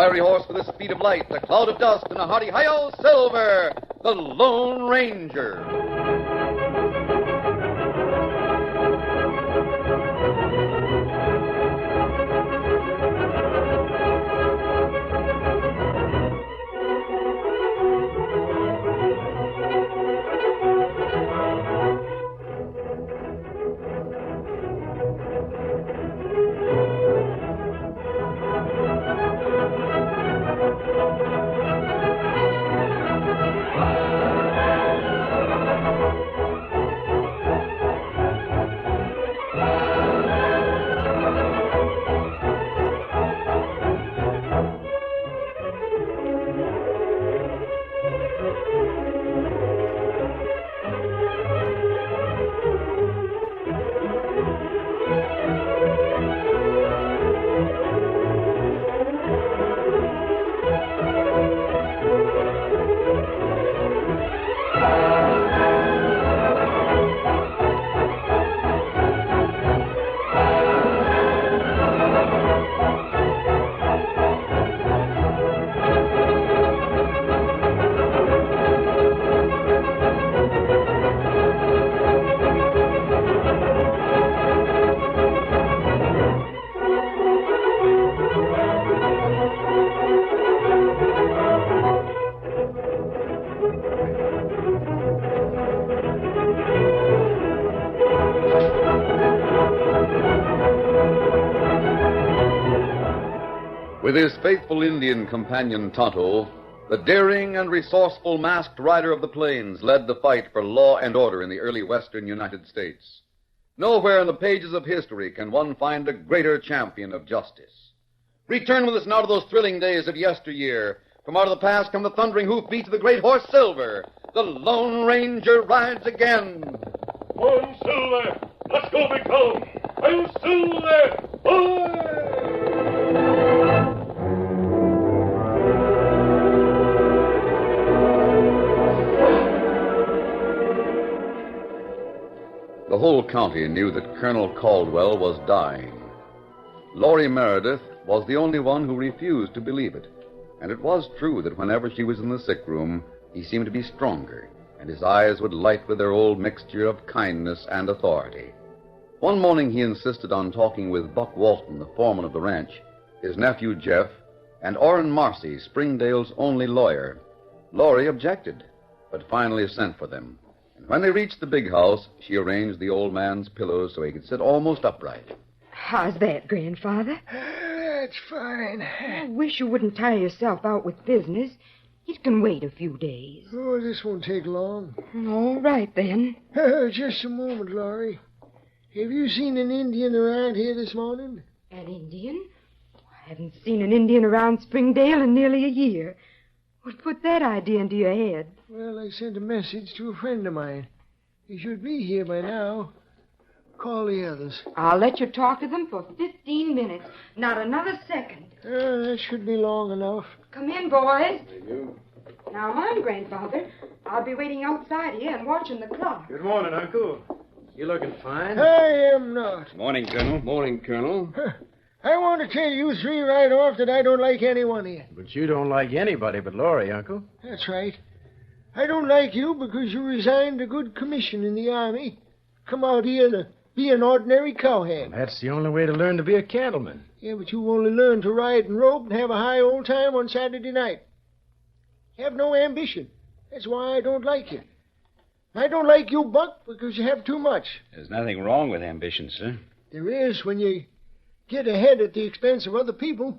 fiery horse with the speed of light, a cloud of dust, and a hearty hi-yo, Silver, the Lone Ranger. With his faithful Indian companion Tonto, the daring and resourceful masked rider of the plains led the fight for law and order in the early western United States. Nowhere in the pages of history can one find a greater champion of justice. Return with us now to those thrilling days of yesteryear. From out of the past come the thundering hoofbeats of the great horse Silver. The Lone Ranger rides again. On, Silver! Let's go, big fellow! I'm Silver! Hoy! The whole county knew that Colonel Caldwell was dying. Laurie Meredith was the only one who refused to believe it. And it was true that whenever she was in the sick room, he seemed to be stronger, and his eyes would light with their old mixture of kindness and authority. One morning he insisted on talking with Buck Walton, the foreman of the ranch, his nephew Jeff, and Orrin Marcy, Springdale's only lawyer. Laurie objected, but finally sent for them. And when they reached the big house, she arranged the old man's pillows so he could sit almost upright. How's that, Grandfather? That's fine. I wish you wouldn't tire yourself out with business. It can wait a few days. Oh, this won't take long. All right, then. Just a moment, Laurie. Have you seen an Indian around here this morning? An Indian? I haven't seen an Indian around Springdale in nearly a year. What put that idea into your head? Well, I sent a message to a friend of mine. He should be here by now. Call the others. I'll let you talk to them for 15 minutes. Not another second. That should be long enough. Come in, boys. Thank you. Now, mind, Grandfather. I'll be waiting outside here and watching the clock. Good morning, Uncle. You looking fine? I am not. Morning, Colonel. Morning, Colonel. I want to tell you three right off that I don't like anyone here. But you don't like anybody but Laurie, Uncle. That's right. I don't like you because you resigned a good commission in the Army. Come out here to be an ordinary cowhand. Well, that's the only way to learn to be a cattleman. Yeah, but you only learn to ride and rope and have a high old time on Saturday night. You have no ambition. That's why I don't like you. I don't like you, Buck, because you have too much. There's nothing wrong with ambition, sir. There is when you get ahead at the expense of other people.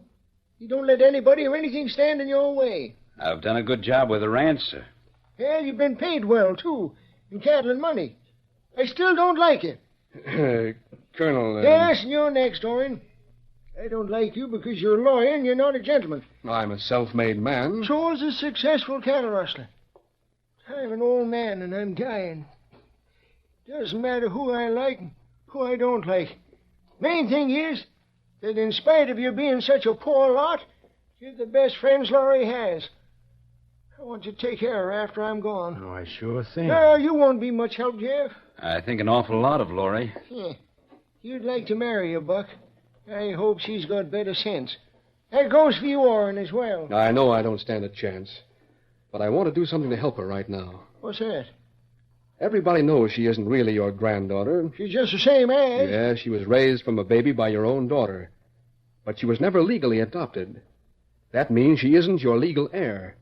You don't let anybody or anything stand in your way. I've done a good job with the ranch, sir. Yeah, you've been paid well, too, in cattle and money. I still don't like it. Colonel... Yes, and you're next, Orrin. I don't like you because you're a lawyer and you're not a gentleman. I'm a self-made man. So is a successful cattle rustler. I'm an old man and I'm dying. Doesn't matter who I like and who I don't like. Main thing is that in spite of you being such a poor lot, you're the best friends Laurie has. I want you to take care of her after I'm gone. Oh, I sure think. No, you won't be much help, Jeff. I think an awful lot of Laurie. Yeah. You'd like to marry her, Buck. I hope she's got better sense. That goes for you, Orrin, as well. I know I don't stand a chance, but I want to do something to help her right now. What's that? Everybody knows she isn't really your granddaughter. She's just the same as. Yeah, she was raised from a baby by your own daughter. But she was never legally adopted. That means she isn't your legal heir.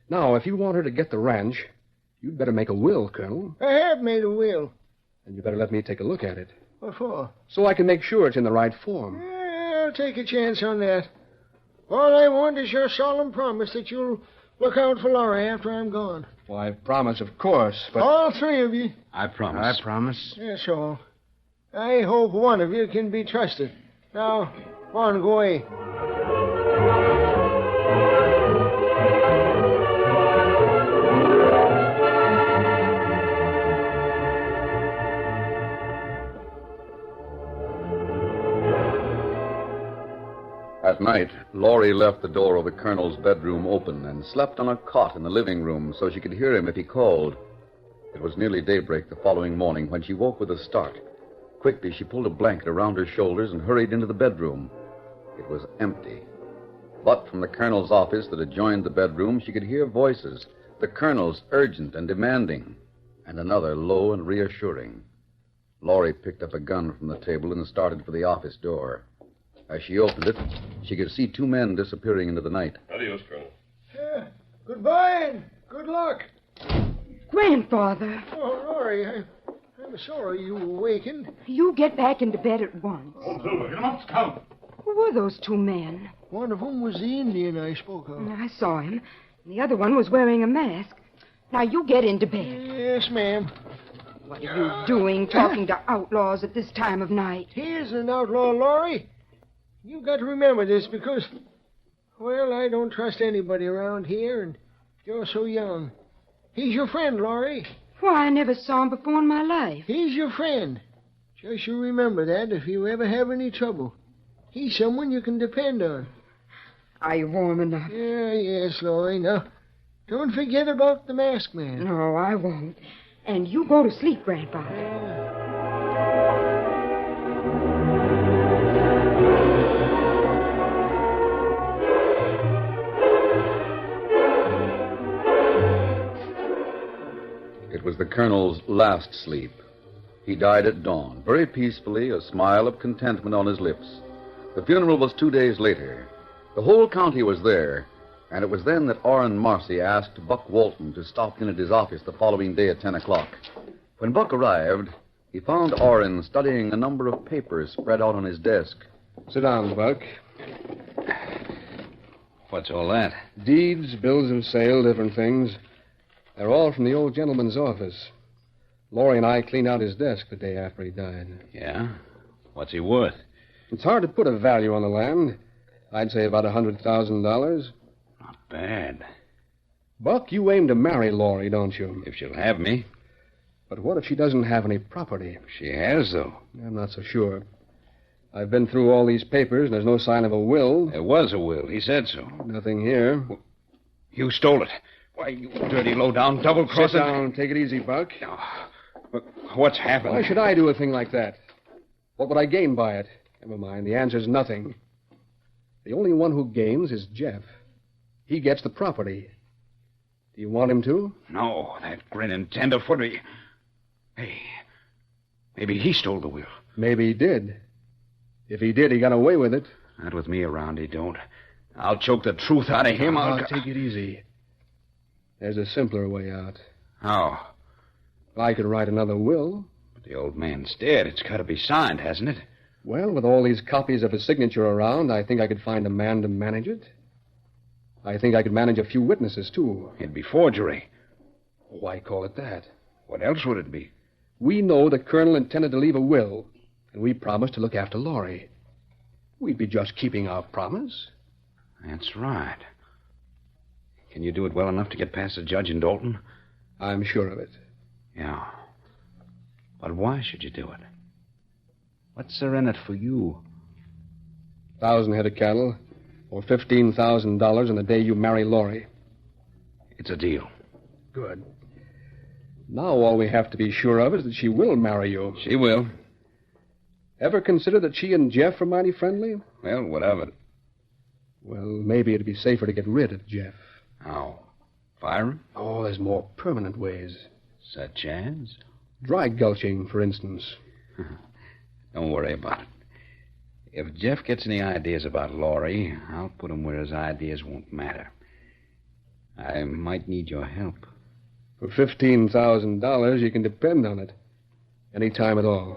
Now, if you want her to get the ranch, you'd better make a will, Colonel. I have made a will. And you better let me take a look at it. What for? So I can make sure it's in the right form. I'll take a chance on that. All I want is your solemn promise that you'll look out for Laurie after I'm gone. Well, I promise, of course, but... All three of you. I promise. I promise. That's all. I hope one of you can be trusted. Now, on, go away. At night, Laurie left the door of the colonel's bedroom open and slept on a cot in the living room so she could hear him if he called. It was nearly daybreak the following morning when she woke with a start. Quickly, she pulled a blanket around her shoulders and hurried into the bedroom. It was empty. But from the colonel's office that adjoined the bedroom, she could hear voices, the colonel's urgent and demanding, and another low and reassuring. Laurie picked up a gun from the table and started for the office door. As she opened it, she could see two men disappearing into the night. Adios, Colonel. Goodbye and good luck. Grandfather, Oh, Laurie, I'm sorry you awakened. you get back into bed at once. Tom Silver, get him up, Scout. Who were those two men? One of them was the Indian I spoke of. I saw him. The other one was wearing a mask. Now you get into bed. Yes, ma'am. What are you doing talking to outlaws at this time of night? Here's an outlaw, Laurie. You've got to remember this because, well, I don't trust anybody around here, and you're so young. He's your friend, Laurie. Why, I never saw him before in my life. He's your friend. Just you remember that if you ever have any trouble. He's someone you can depend on. Are you warm enough? Yes, Laurie. Now, don't forget about the masked man. No, I won't. And you go to sleep, Grandfather. It was the colonel's last sleep. He died at dawn, very peacefully, a smile of contentment on his lips. The funeral was 2 days later. The whole county was there, and it was then that Orrin Marcy asked Buck Walton to stop in at his office the following day at 10 o'clock. When Buck arrived, he found Orrin studying a number of papers spread out on his desk. Sit down, Buck. What's all that? Deeds, bills of sale, different things. They're all from the old gentleman's office. Laurie and I cleaned out his desk the day after he died. Yeah? What's he worth? It's hard to put a value on the land. I'd say about $100,000. Not bad. Buck, you aim to marry Laurie, don't you? If she'll have me. But what if she doesn't have any property? She has, though. I'm not so sure. I've been through all these papers, and there's no sign of a will. There was a will. He said so. Nothing here. You stole it. Why, you dirty, low-down, double-crossing... Sit down. Take it easy, Buck. But what's happened? Why should I do a thing like that? What would I gain by it? Never mind. The answer's nothing. The only one who gains is Jeff. He gets the property. Do you want him to? No, that grinning tenderfoot. Hey, maybe he stole the will. Maybe he did. If he did, he got away with it. Not with me around, he don't. I'll choke the truth out of him. I'll take it easy. There's a simpler way out. How? I could write another will. But the old man's dead. It's got to be signed, hasn't it? Well, with all these copies of his signature around, I think I could find a man to manage it. I think I could manage a few witnesses, too. It'd be forgery. Why call it that? What else would it be? We know the colonel intended to leave a will, and we promised to look after Laurie. We'd be just keeping our promise. That's right. Can you do it well enough to get past the judge in Dalton? I'm sure of it. Yeah. But why should you do it? What's there in it for you? 1,000 head of cattle, or $15,000 on the day you marry Laurie. It's a deal. Good. Now all we have to be sure of is that she will marry you. She will. Ever consider that she and Jeff are mighty friendly? Well, what of it? Well, maybe it'd be safer to get rid of Jeff. How? Fire him? Oh, there's more permanent ways. Such as? Dry gulching, for instance. Don't worry about it. If Jeff gets any ideas about Laurie, I'll put him where his ideas won't matter. I might need your help. For $15,000, you can depend on it. Any time at all.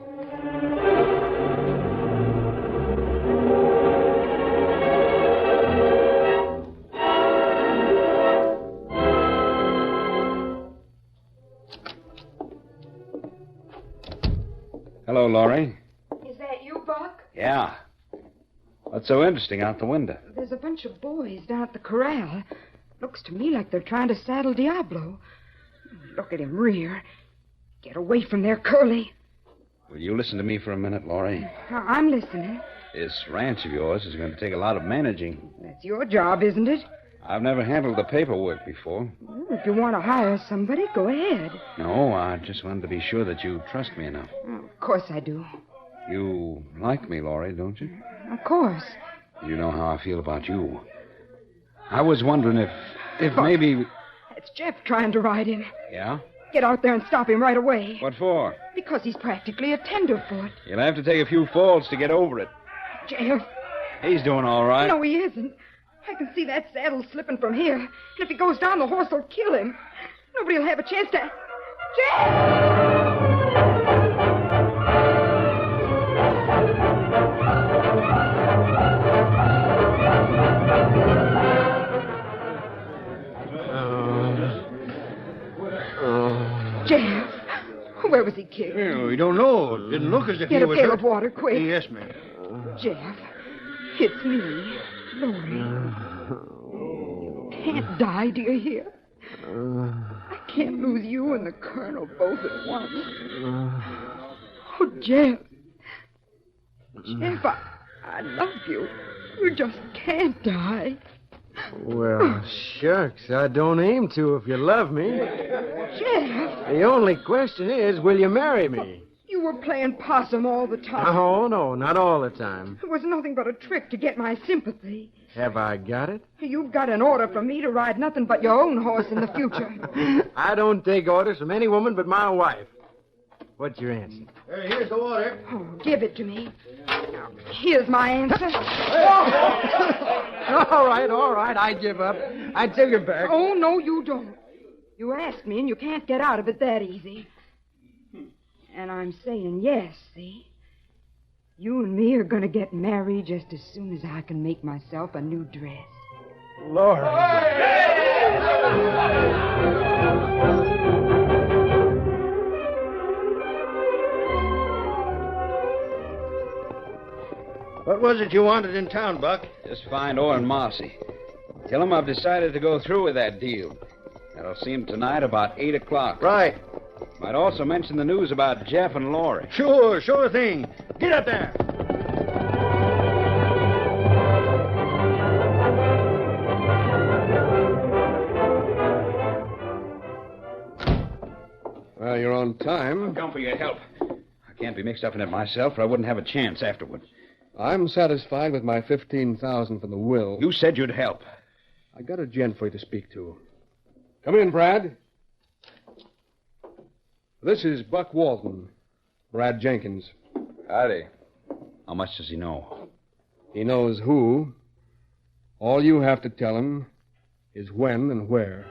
Hello, Laurie. Is that you, Buck? Yeah. What's so interesting out the window? There's a bunch of boys down at the corral. Looks to me like they're trying to saddle Diablo. Look at him rear. Get away from there, Curly. Will you listen to me for a minute, Laurie? I'm listening. This ranch of yours is going to take a lot of managing. That's your job, isn't it? I've never handled the paperwork before. Well, if you want to hire somebody, go ahead. No, I just wanted to be sure that you trust me enough. Oh, of course I do. You like me, Laurie, don't you? Of course. You know how I feel about you. I was wondering if Buck, maybe... It's Jeff trying to ride him. Yeah? Get out there and stop him right away. What for? Because he's practically a tenderfoot. You'll have to take a few falls to get over it. Jeff. He's doing all right. No, he isn't. I can see that saddle slipping from here. And if he goes down, the horse will kill him. Nobody will have a chance to... Jeff! Jeff, where was he killed? Well, we don't know. It didn't look as if Get he a was pail hurt. of water, quick. Yes, ma'am. Jeff, it's me, Laurie. Can't die, do you hear? I can't lose you and the Colonel both at once. Oh, Jeff. Jeff, I love you. You just can't die. Well, shucks, I don't aim to if you love me. Jeff, The only question is, will you marry me? you were playing possum all the time. Oh, no, not all the time. It was nothing but a trick to get my sympathy. Have I got it? You've got an order from me to ride nothing but your own horse in the future. I don't take orders from any woman but my wife. What's your answer? Here's the water. Oh, give it to me. Now, here's my answer. All right, I give up. I take it back. Oh, no, you don't. You asked me, and you can't get out of it that easy. And I'm saying yes, see? You and me are going to get married just as soon as I can make myself a new dress. Lord. What was it you wanted in town, Buck? Just find Oren Marcy. Tell him I've decided to go through with that deal. And I'll see him tonight about 8 o'clock. Right. Might also mention the news about Jeff and Laurie. Sure thing. Get up there. Well, you're on time. Come for your help. I can't be mixed up in it myself, or I wouldn't have a chance afterward. I'm satisfied with my $15,000 from the will. You said you'd help. I got a gent for you to speak to. Come in, Brad. This is Buck Walton. Brad Jenkins. Howdy. How much does he know? He knows who. All you have to tell him is when and where.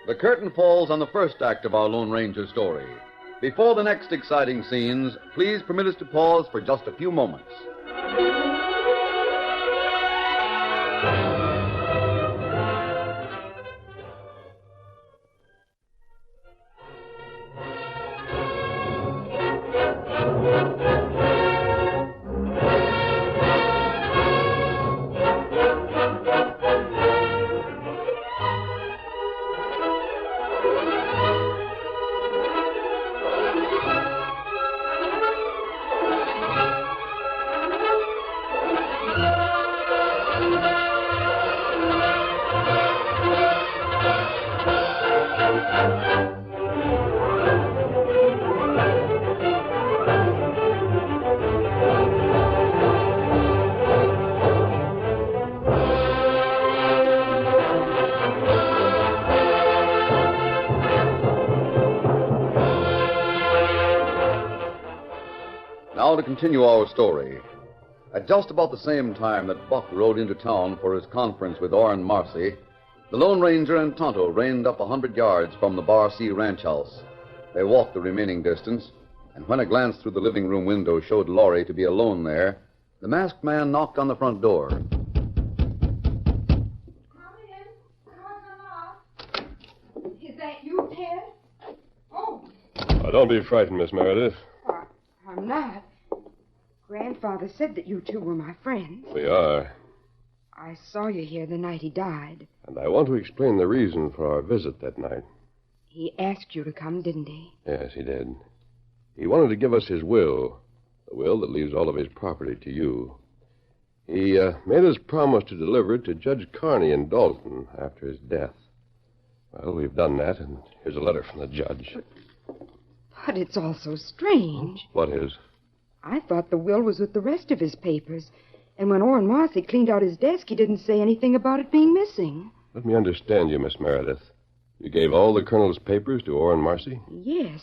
The curtain falls on the first act of our Lone Ranger story. Before the next exciting scenes, please permit us to pause for just a few moments. now to continue our story. At just about the same time that Buck rode into town for his conference with Orrin Marcy, the Lone Ranger and Tonto reined up 100 yards from the Bar C ranch house. They walked the remaining distance, and when a glance through the living room window showed Laurie to be alone there, the masked man knocked on the front door. Is that you, Ted? Oh. Don't be frightened, Miss Meredith. I'm not. Grandfather said that you two were my friends. We are. I saw you here the night he died. And I want to explain the reason for our visit that night. He asked you to come, didn't he? Yes, he did. He wanted to give us his will, the will that leaves all of his property to you. He made us promise to deliver it to Judge Carney in Dalton after his death. Well, we've done that, and here's a letter from the judge. But it's all so strange. What is? I thought the will was with the rest of his papers. And when Orrin Marcy cleaned out his desk, he didn't say anything about it being missing. Let me understand you, Miss Meredith. You gave all the Colonel's papers to Orrin Marcy? Yes.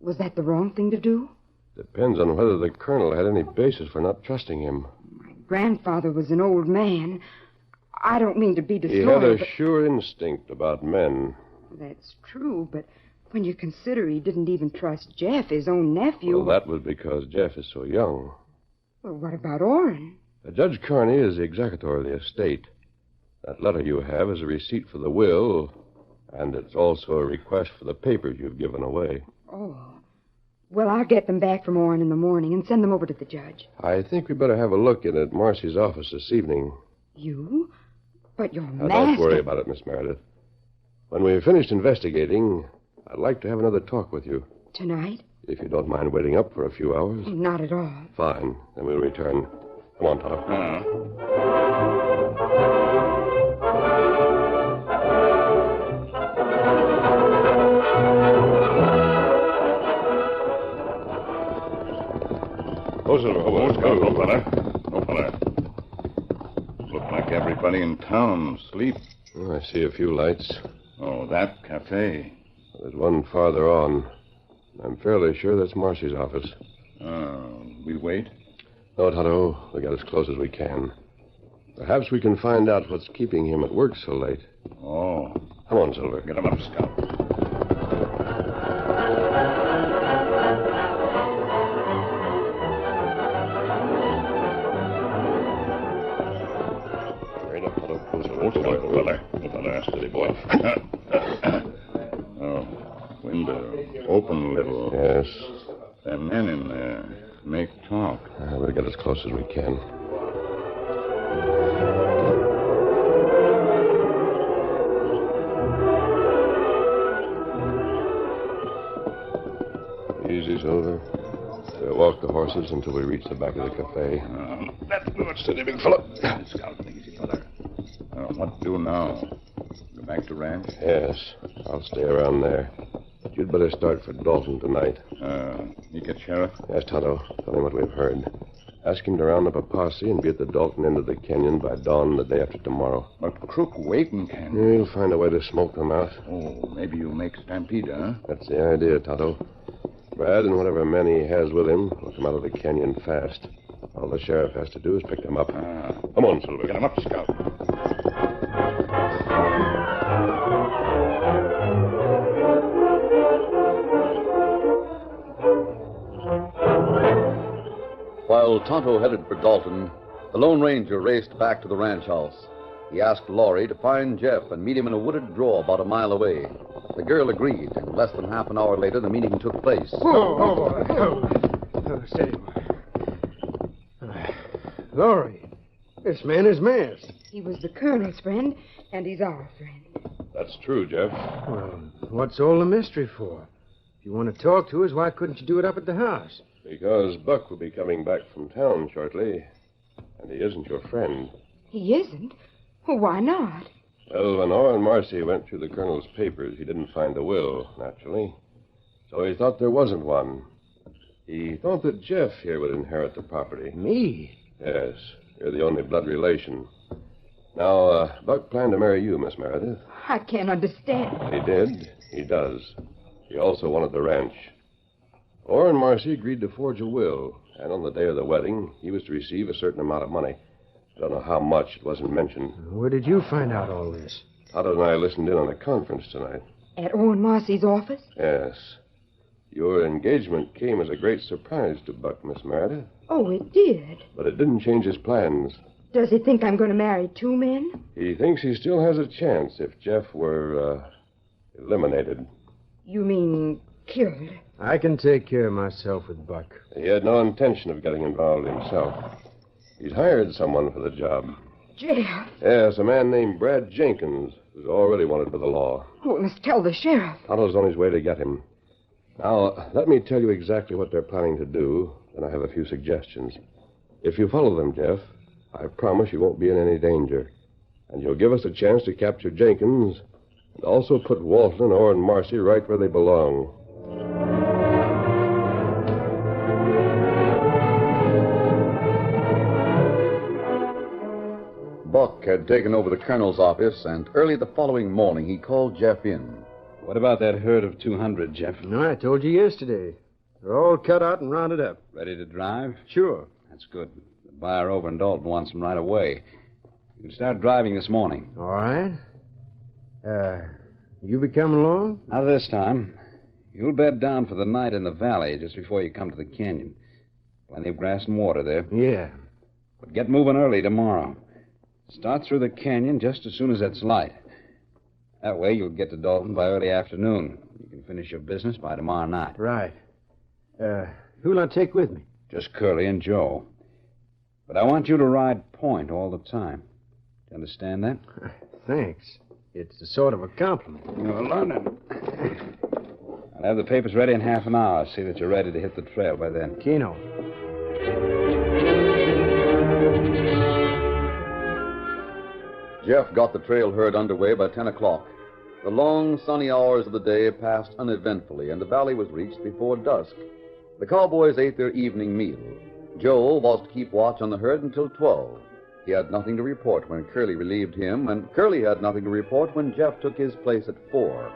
Was that the wrong thing to do? Depends on whether the Colonel had any basis for not trusting him. My grandfather was an old man. I don't mean to be He disloyal, had a but... sure instinct about men. That's true, but when you consider he didn't even trust Jeff, his own nephew... Well, that was because Jeff is so young. Well, what about Orrin? Judge Carney is the executor of the estate. That letter you have is a receipt for the will, and it's also a request for the papers you've given away. Oh. Well, I'll get them back from Orrin in the morning and send them over to the judge. I think we better have a look in at Marcy's office this evening. You? But you're Now, master... don't worry about it, Miss Meredith. When we've finished investigating, I'd like to have another talk with you. Tonight? If you don't mind waiting up for a few hours. Not at all. Fine. Then we'll return. Come on, Tonto. Oh, Silver. No, fella. Look like everybody in town asleep. Oh, I see a few lights. Oh, that cafe. There's one farther on. I'm fairly sure that's Marcy's office. We wait? No, Tonto. We'll get as close as we can. Perhaps we can find out what's keeping him at work so late. Oh. Come on, Silver. Get him up, Scout. Right up, Tonto. Oh, fella. Steady, boy. Window. Open a little. Yes. There are men in there. Make talk. We'll get as close as we can. Easy, Silver. We'll walk the horses until we reach the back of the cafe. That's good. Steady, big fella. Scout, easy, fella. What to do now? Go back to ranch? Yes, I'll stay around there. But you'd better start for Dalton tonight. You get Sheriff? Yes, Tonto. Tell him what we've heard. Ask him to round up a posse and be at the Dalton end of the canyon by dawn the day after tomorrow. But Crook waiting, can We'll find a way to smoke them out. Oh, maybe you'll make Stampede, huh? That's the idea, Tonto. Brad and whatever men he has with him will come out of the canyon fast. All the sheriff has to do is pick them up. Come on, Silver. Get him up, Scout. While Tonto headed for Dalton, the Lone Ranger raced back to the ranch house. He asked Laurie to find Jeff and meet him in a wooded draw about a mile away. The girl agreed, and less than half an hour later, the meeting took place. Steady. Laurie, this man is masked. He was the colonel's friend, and he's our friend. That's true, Jeff. Well, what's all the mystery for? If you want to talk to us, why couldn't you do it up at the house? Because Buck will be coming back from town shortly, and he isn't your friend. He isn't? Well, why not? Well, when Orrin Marcy went through the colonel's papers, he didn't find the will, naturally. So he thought there wasn't one. He thought that Jeff here would inherit the property. Me? Yes, you're the only blood relation. Now, Buck planned to marry you, Miss Meredith. I can't understand. He did. He does. He also wanted the ranch. Orrin Marcy agreed to forge a will And on the day of the wedding, he was to receive a certain amount of money. I don't know how much. It wasn't mentioned. Where did you find out all this? Otto and I listened in on a conference tonight. At Owen Marcy's office? Yes. Your engagement came as a great surprise to Buck, Miss Meredith. Oh, it did. But it didn't change his plans. Does he think I'm going to marry two men? He thinks he still has a chance if Jeff were, eliminated. You mean killed? I can take care of myself with Buck. He had no intention of getting involved himself. He's hired someone for the job. Jeff. Yes, a man named Brad Jenkins, who's already wanted by the law. Oh, we must tell the sheriff. Otto's on his way to get him. Now, let me tell you exactly what they're planning to do, and I have a few suggestions. If you follow them, Jeff, I promise you won't be in any danger. And you'll give us a chance to capture Jenkins and also put Walton and Owen Marcy right where they belong. Buck had taken over the colonel's office, and early the following morning he called Jeff in. What about that herd of 200, Jeff? No, I told you yesterday. They're all cut out and rounded up. Ready to drive? Sure. That's good. The buyer over in Dalton wants them right away. You can start driving this morning. All right. You be coming along? Not this time. You'll bed down for the night in the valley just before you come to the canyon. Plenty of grass and water there. Yeah. But get moving early tomorrow. Start through the canyon just as soon as it's light. That way you'll get to Dalton by early afternoon. You can finish your business by tomorrow night. Right. Who'll I take with me? Just Curly and Joe. But I want you to ride point all the time. Do you understand that? Thanks. It's a sort of a compliment. You're learning. I'll have the papers ready in half an hour. See that you're ready to hit the trail by then. Keno. Jeff got the trail herd underway by 10 o'clock. The long, sunny hours of the day passed uneventfully, and the valley was reached before dusk. The cowboys ate their evening meal. Joe was to keep watch on the herd until 12. He had nothing to report when Curly relieved him, and Curly had nothing to report when Jeff took his place at 4.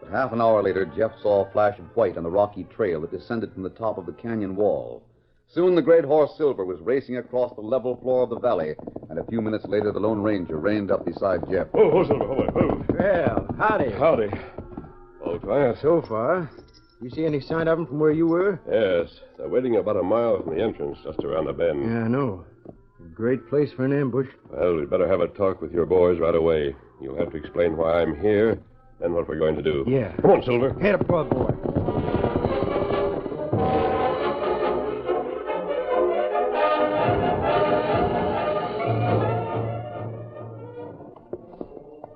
But half an hour later, Jeff saw a flash of white on the rocky trail that descended from the top of the canyon wall. Soon the great horse Silver was racing across the level floor of the valley, and a few minutes later the Lone Ranger reined up beside Jeff. Oh, Silver, hold. Well, howdy. Howdy. All quiet. So far. You see any sign of them from where you were? Yes, they're waiting about a mile from the entrance, just around the bend. Yeah, I know. A great place for an ambush. Well, we'd better have a talk with your boys right away. You'll have to explain why I'm here and what we're going to do. Yeah. Come on, Silver. Head up, boy.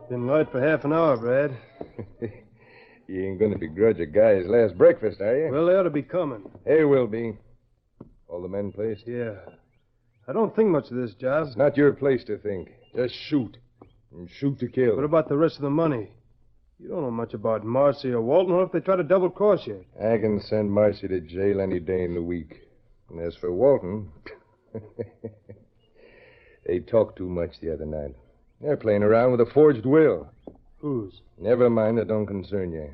Been light for half an hour, Brad. You ain't going to begrudge a guy's last breakfast, are you? Well, they ought to be coming. They will be. All the men placed? Yeah. I don't think much of this job. It's not your place to think. Just shoot. And shoot to kill. What about the rest of the money? You don't know much about Marcy or Walton. What if they try to double-cross you? I can send Marcy to jail any day in the week. And as for Walton, they talked too much the other night. They're playing around with a forged will. Whose? Never mind, that don't concern you.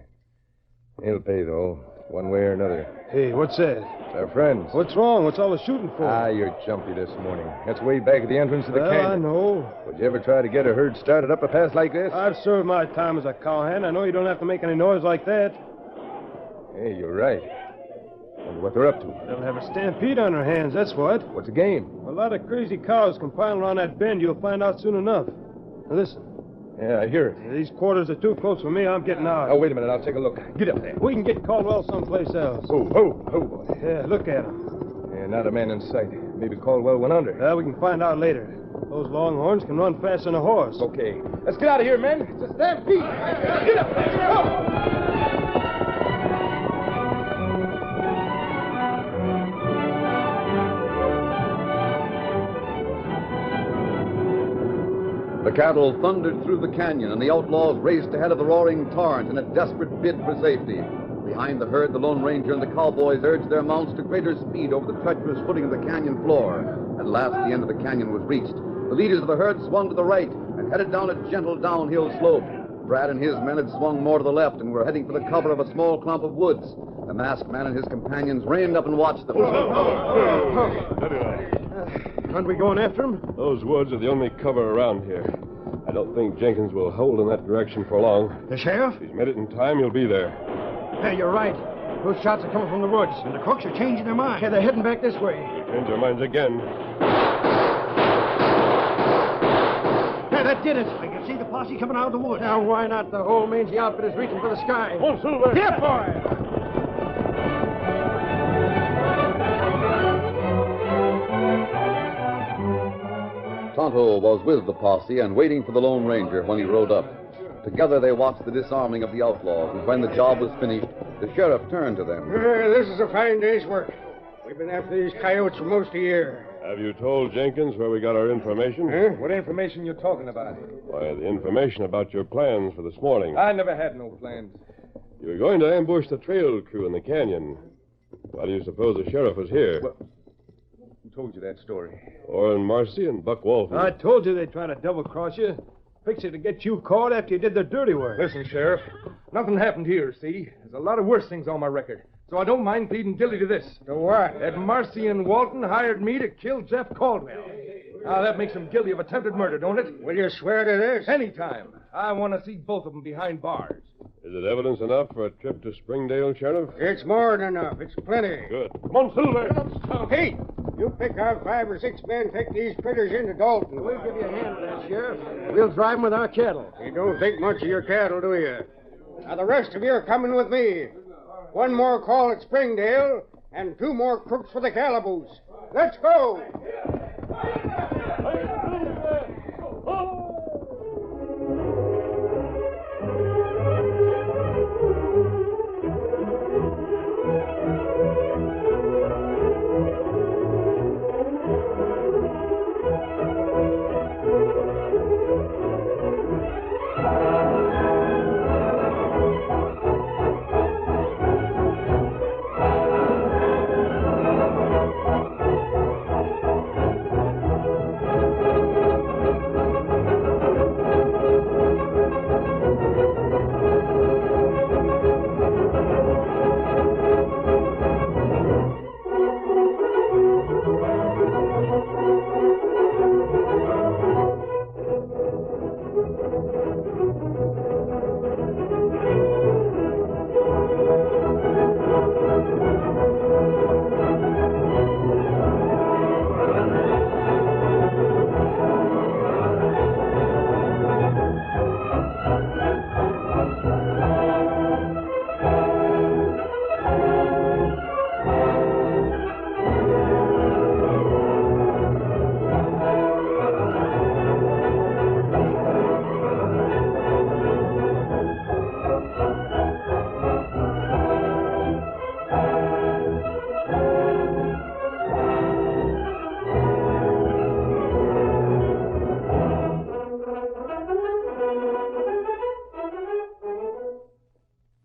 He'll pay, though, one way or another. Hey, what's that? It's our friends. What's wrong? What's all the shooting for? Ah, you're jumpy this morning. That's way back at the entrance to the canyon. I know. Would you ever try to get a herd started up a pass like this? I've served my time as a cowhand. I know you don't have to make any noise like that. Hey, you're right. Wonder what they're up to. They'll have a stampede on their hands, that's what. What's the game? A lot of crazy cows compile around that bend. You'll find out soon enough. Now, listen. Yeah, I hear it. These quarters are too close for me. I'm getting out. Oh, wait a minute. I'll take a look. Get up there. We can get Caldwell someplace else. Ho, boy. Yeah, look at him. Yeah, not a man in sight. Maybe Caldwell went under. We can find out later. Those longhorns can run faster than a horse. Okay. Let's get out of here, men. It's a stampede. Get up there. Go! The cattle thundered through the canyon, and the outlaws raced ahead of the roaring torrent in a desperate bid for safety. Behind the herd, the Lone Ranger and the cowboys urged their mounts to greater speed over the treacherous footing of the canyon floor. At last, the end of the canyon was reached. The leaders of the herd swung to the right and headed down a gentle downhill slope. Brad and his men had swung more to the left and were heading for the cover of a small clump of woods. The masked man and his companions reined up and watched them. Aren't we going after him? Those woods are the only cover around here. I don't think Jenkins will hold in that direction for long. The sheriff? If he's made it in time, he'll be there. Yeah, you're right. Those shots are coming from the woods. And the crooks are changing their minds. Yeah, they're heading back this way. They change their minds again. Yeah, that did it. I can see the posse coming out of the woods. Now, why not? The whole mangy outfit is reaching for the sky. One Silver! Here, boy! Tonto was with the posse and waiting for the Lone Ranger when he rode up. Together they watched the disarming of the outlaws, and when the job was finished, the sheriff turned to them. This is a fine day's work. We've been after these coyotes for most a year. Have you told Jenkins where we got our information? Huh? What information you talking about? Why, the information about your plans for this morning. I never had no plans. You were going to ambush the trail crew in the canyon. Why do you suppose the sheriff was here? Well, who told you that story? Orrin Marcy and Buck Walton. I told you they'd try to double-cross you. Fix it to get you caught after you did the dirty work. Listen, Sheriff. Nothing happened here, see? There's a lot of worse things on my record. So I don't mind pleading guilty to this. To what? That Marcy and Walton hired me to kill Jeff Caldwell. Now, that makes them guilty of attempted murder, don't it? Will you swear to this? Anytime. I want to see both of them behind bars. Is it evidence enough for a trip to Springdale, Sheriff? It's more than enough. It's plenty. Good. Come on, Silver. Hey, you pick out 5 or 6 men, take these critters into Dalton. We'll give you a hand with that, Sheriff. We'll drive them with our cattle. You don't think much of your cattle, do you? Now, the rest of you are coming with me. 1 more call at Springdale, and 2 more crooks for the calaboose. Let's go!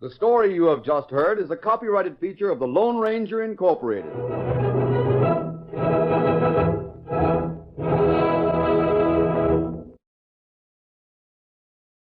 The story you have just heard is a copyrighted feature of the Lone Ranger Incorporated.